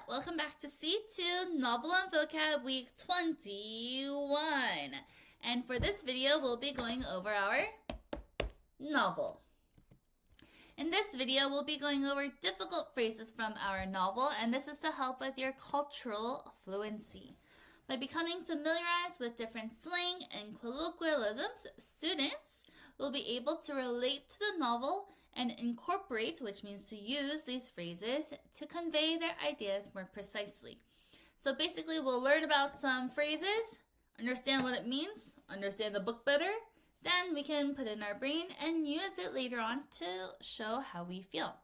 welcome back to C2 Novel and Vocab Week 21. And for this video, we'll be going over our novel. In this video, we'll be going over difficult phrases from our novel, and this is to help with your cultural fluency. By becoming familiarized with different slang and colloquialisms, students will be able to relate to the novel and incorporate, which means to use these phrases to convey their ideas more precisely. So basically, we'll learn about some phrases, understand what it means, understand the book better, then we can put it in our brain and use it later on to show how we feel.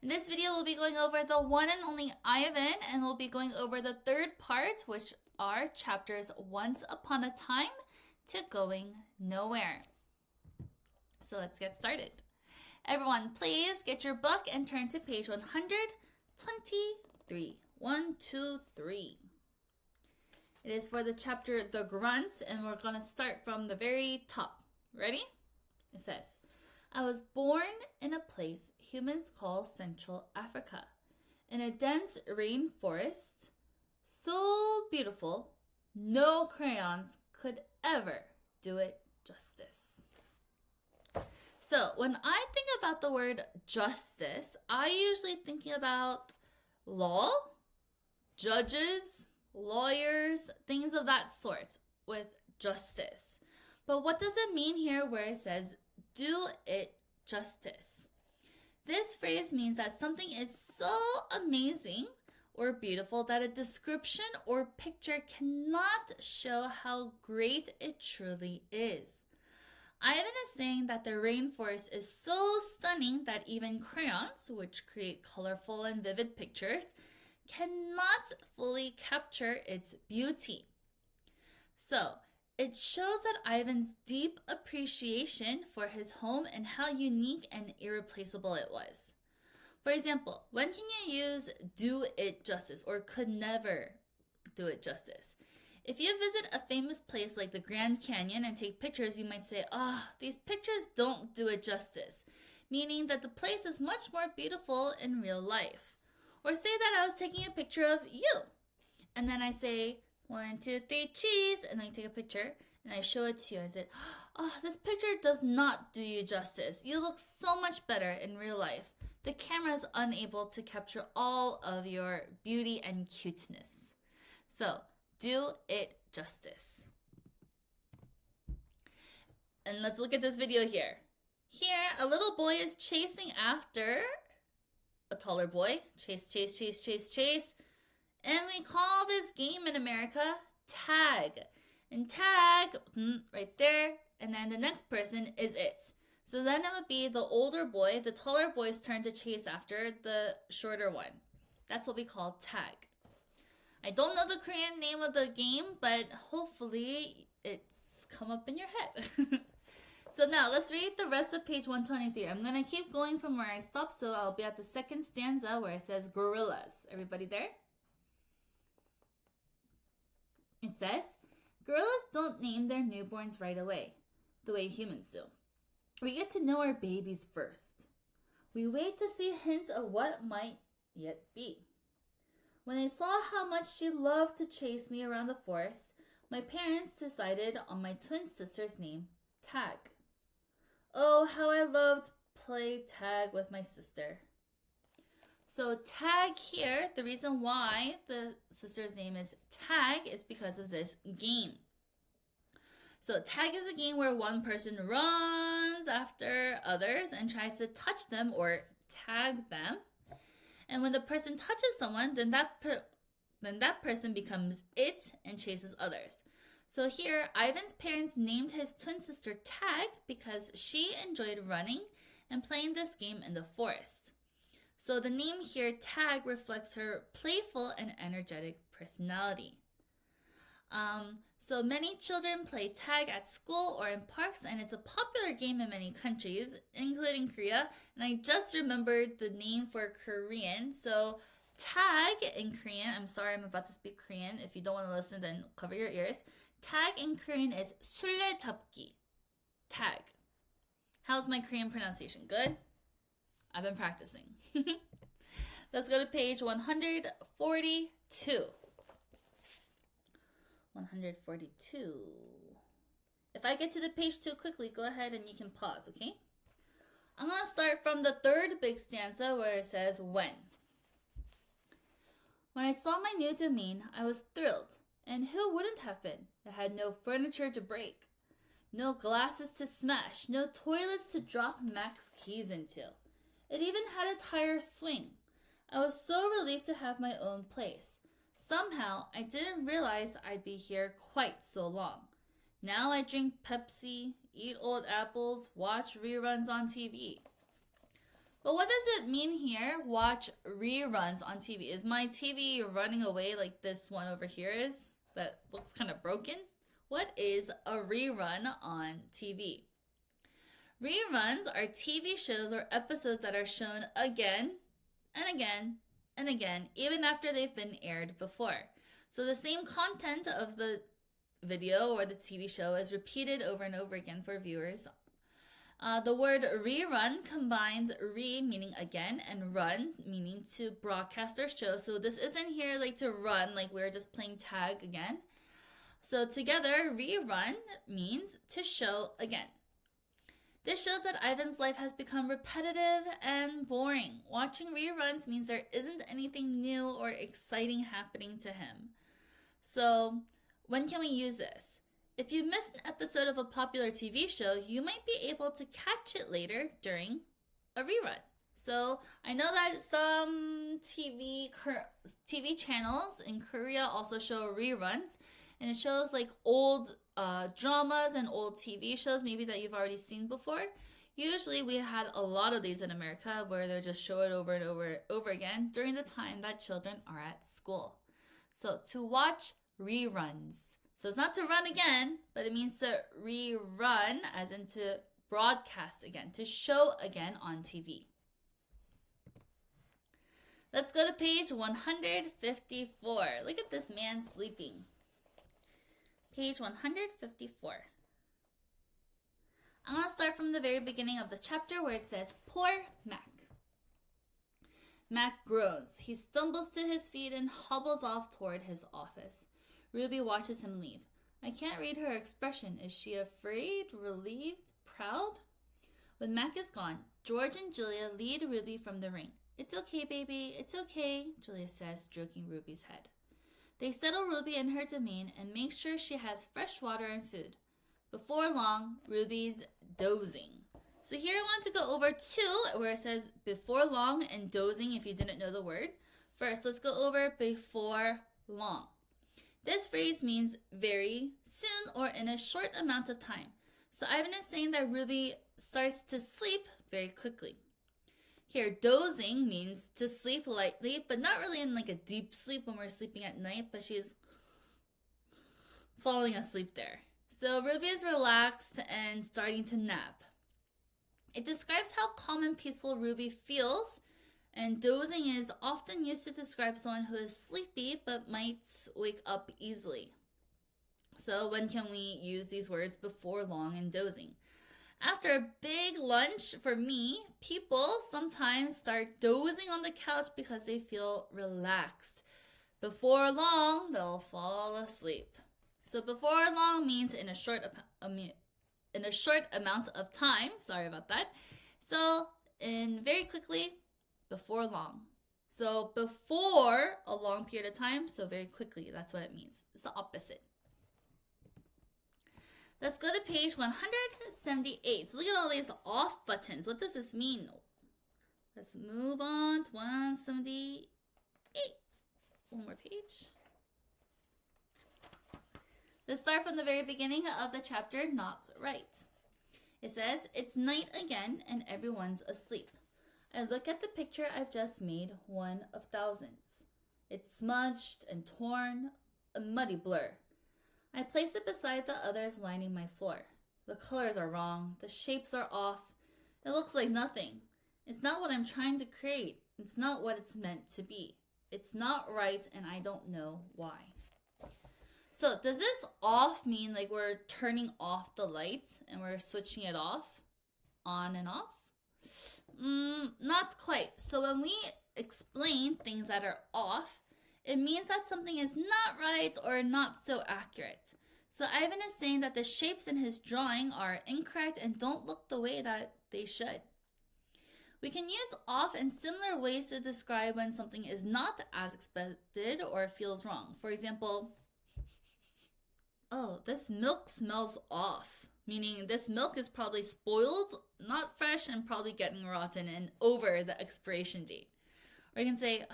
In this video, we'll be going over the one and only Ivan, and we'll be going over the third part, which are chapters Once Upon a Time to Going Nowhere. So let's get started. Everyone, please get your book and turn to page 123. 123. It is for the chapter The Grunts, and we're going to start from the very top. Ready? It says, I was born in a place humans call Central Africa, in a dense rainforest, so beautiful, no crayons could ever do it justice. So when I think about the word justice, I usually think about law, judges, lawyers, things of that sort with justice. But what does it mean here where it says, do it justice? This phrase means that something is so amazing or beautiful that a description or picture cannot show how great it truly is. Ivan is saying that the rainforest is so stunning that even crayons, which create colorful and vivid pictures, cannot fully capture its beauty. So, it shows that Ivan's deep appreciation for his home and how unique and irreplaceable it was. For example, when can you use do it justice or could never do it justice? If you visit a famous place like the Grand Canyon and take pictures, you might say, these pictures don't do it justice, meaning that the place is much more beautiful in real life. Or say that I was taking a picture of you, and then I say, 1, 2, 3, cheese, and I take a picture, and I show it to you. I said, this picture does not do you justice. You look so much better in real life. The camera is unable to capture all of your beauty and cuteness. So, do it justice. And let's look at this video here. Here, a little boy is chasing after a taller boy. Chase, chase, chase, chase, chase. And we call this game in America tag. And tag, right there. And then the next person is it. So then it would be the older boy, the taller boy's turn to chase after the shorter one. That's what we call tag. I don't know the Korean name of the game, but hopefully it's come up in your head. So now let's read the rest of page 123. I'm going to keep going from where I stopped, so I'll be at the second stanza where it says gorillas. Everybody there? It says, gorillas don't name their newborns right away, the way humans do. We get to know our babies first. We wait to see hints of what might yet be. When I saw how much she loved to chase me around the forest, my parents decided on my twin sister's name, Tag. Oh, how I loved to play tag with my sister. So tag here, the reason why the sister's name is Tag is because of this game. So tag is a game where one person runs after others and tries to touch them or tag them. And when the person touches someone, then that person becomes it and chases others. So here, Ivan's parents named his twin sister Tag because she enjoyed running and playing this game in the forest. So the name here, Tag, reflects her playful and energetic personality. So many children play tag at school or in parks, and it's a popular game in many countries, including Korea. And I just remembered the name for Korean. So tag in Korean, I'm sorry, I'm about to speak Korean. If you don't want to listen, then cover your ears. Tag in Korean is 술래잡기. Tag. How's my Korean pronunciation? Good? I've been practicing. Let's go to page 142. 142. If I get to the page too quickly, go ahead and you can pause, okay? I'm going to start from the third big stanza where it says when. When I saw my new domain, I was thrilled. And who wouldn't have been? It had no furniture to break, no glasses to smash, no toilets to drop Mac's keys into. It even had a tire swing. I was so relieved to have my own place. Somehow, I didn't realize I'd be here quite so long. Now I drink Pepsi, eat old apples, watch reruns on TV. But what does it mean here, watch reruns on TV? Is my TV running away like this one over here is? That looks kind of broken? What is a rerun on TV? Reruns are TV shows or episodes that are shown again and again and again, even after they've been aired before. So the same content of the video or the TV show is repeated over and over again for viewers. The word rerun combines re meaning again and run meaning to broadcast or show. So this isn't here like to run like we're just playing tag again. So together, rerun means to show again. This shows that Ivan's life has become repetitive and boring. Watching reruns means there isn't anything new or exciting happening to him. So when can we use this? If you missed an episode of a popular TV show, you might be able to catch it later during a rerun. So I know that some TV channels in Korea also show reruns, and it shows like old dramas and old TV shows maybe that you've already seen before. Usually we had a lot of these in America where they just show it over and over again during the time that children are at school. So to watch reruns. So it's not to run again, but it means to rerun as in to broadcast again, to show again on TV. Let's go to page 154. Look at this man sleeping. Page 154. I'm going to start from the very beginning of the chapter where it says, Poor Mac. Mac groans. He stumbles to his feet and hobbles off toward his office. Ruby watches him leave. I can't read her expression. Is she afraid, relieved, proud? When Mac is gone, George and Julia lead Ruby from the ring. It's okay, baby. It's okay, Julia says, stroking Ruby's head. They settle Ruby in her domain and make sure she has fresh water and food. Before long, Ruby's dozing. So here I want to go over two where it says before long and dozing if you didn't know the word. First, let's go over before long. This phrase means very soon or in a short amount of time. So Ivan is saying that Ruby starts to sleep very quickly. Here, dozing means to sleep lightly, but not really in like a deep sleep when we're sleeping at night, but she's falling asleep there. So Ruby is relaxed and starting to nap. It describes how calm and peaceful Ruby feels, and dozing is often used to describe someone who is sleepy but might wake up easily. So when can we use these words before long and dozing? After a big lunch, for me, people sometimes start dozing on the couch because they feel relaxed. Before long, they'll fall asleep. So before long means in a short amount of time. Sorry about that. So very quickly, before long. So before a long period of time, so very quickly. That's what it means. It's the opposite. Let's go to page 178. So look at all these off buttons. What does this mean? Let's move on to 178. One more page. Let's start from the very beginning of the chapter, Not Right. It says, it's night again and everyone's asleep. I look at the picture I've just made, one of thousands. It's smudged and torn, a muddy blur. I place it beside the others lining my floor. The colors are wrong. The shapes are off. It looks like nothing. It's not what I'm trying to create. It's not what it's meant to be. It's not right, and I don't know why. So does this off mean like we're turning off the lights and we're switching it off? On and off? Not quite. So when we explain things that are off, it means that something is not right or not so accurate. So Ivan is saying that the shapes in his drawing are incorrect and don't look the way that they should. We can use off in similar ways to describe when something is not as expected or feels wrong. For example, oh, this milk smells off, meaning this milk is probably spoiled, not fresh, and probably getting rotten and over the expiration date. Or you can say,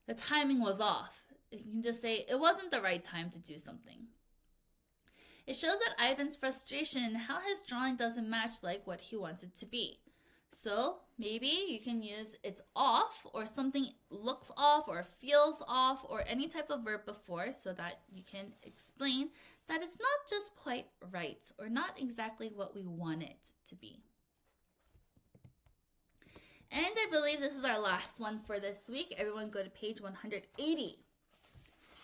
the timing was off. You can just say, it wasn't the right time to do something. It shows that Ivan's frustration and how his drawing doesn't match like what he wants it to be. So maybe you can use it's off, or something looks off or feels off, or any type of verb before, so that you can explain that it's not just quite right or not exactly what we want it to be. And I believe this is our last one for this week. Everyone go to page 180.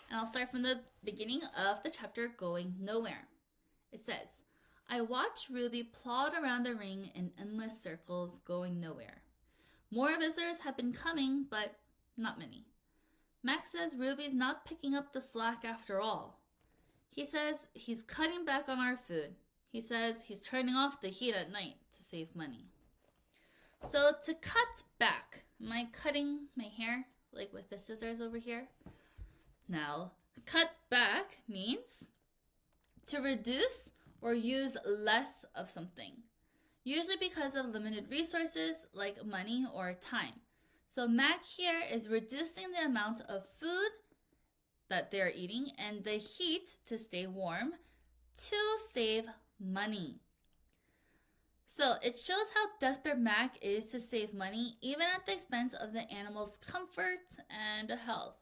And I'll start from the beginning of the chapter, Going Nowhere. It says, I watched Ruby plod around the ring in endless circles, going nowhere. More visitors have been coming, but not many. Max says Ruby's not picking up the slack after all. He says he's cutting back on our food. He says he's turning off the heat at night to save money. So to cut back, am I cutting my hair like with the scissors over here? Now, cut back means to reduce or use less of something, usually because of limited resources like money or time. So Mac here is reducing the amount of food that they're eating and the heat to stay warm to save money. So it shows how desperate Mac is to save money, even at the expense of the animal's comfort and health.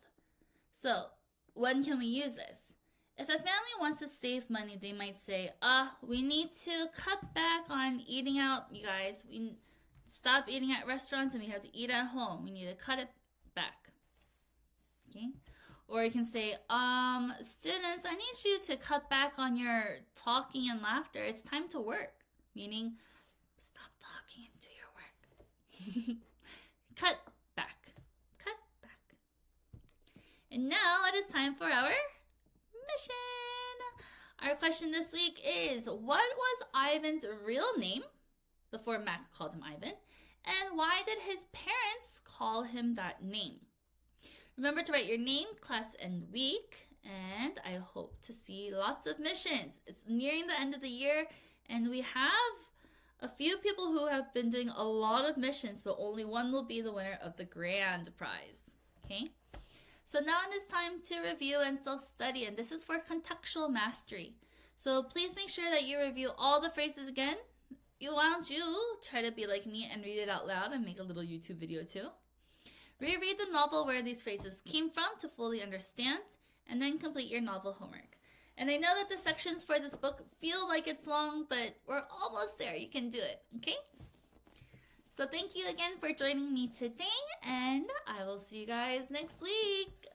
So when can we use this? If a family wants to save money, they might say, we need to cut back on eating out, you guys. We stop eating at restaurants and we have to eat at home. We need to cut it back. Okay? Or you can say, students, I need you to cut back on your talking and laughter. It's time to work. Meaning, stop talking and do your work. Cut back. Cut back. And now it is time for our mission. Our question this week is, what was Ivan's real name before Mac called him Ivan? And why did his parents call him that name? Remember to write your name, class, and week. And I hope to see lots of missions. It's nearing the end of the year, and we have a few people who have been doing a lot of missions, but only one will be the winner of the grand prize. Okay? So now it is time to review and self-study, and this is for contextual mastery. So please make sure that you review all the phrases again. Why don't you try to be like me and read it out loud and make a little YouTube video too. Reread the novel where these phrases came from to fully understand, and then complete your novel homework. And I know that the sections for this book feel like it's long, but we're almost there. You can do it, okay? So thank you again for joining me today, and I will see you guys next week.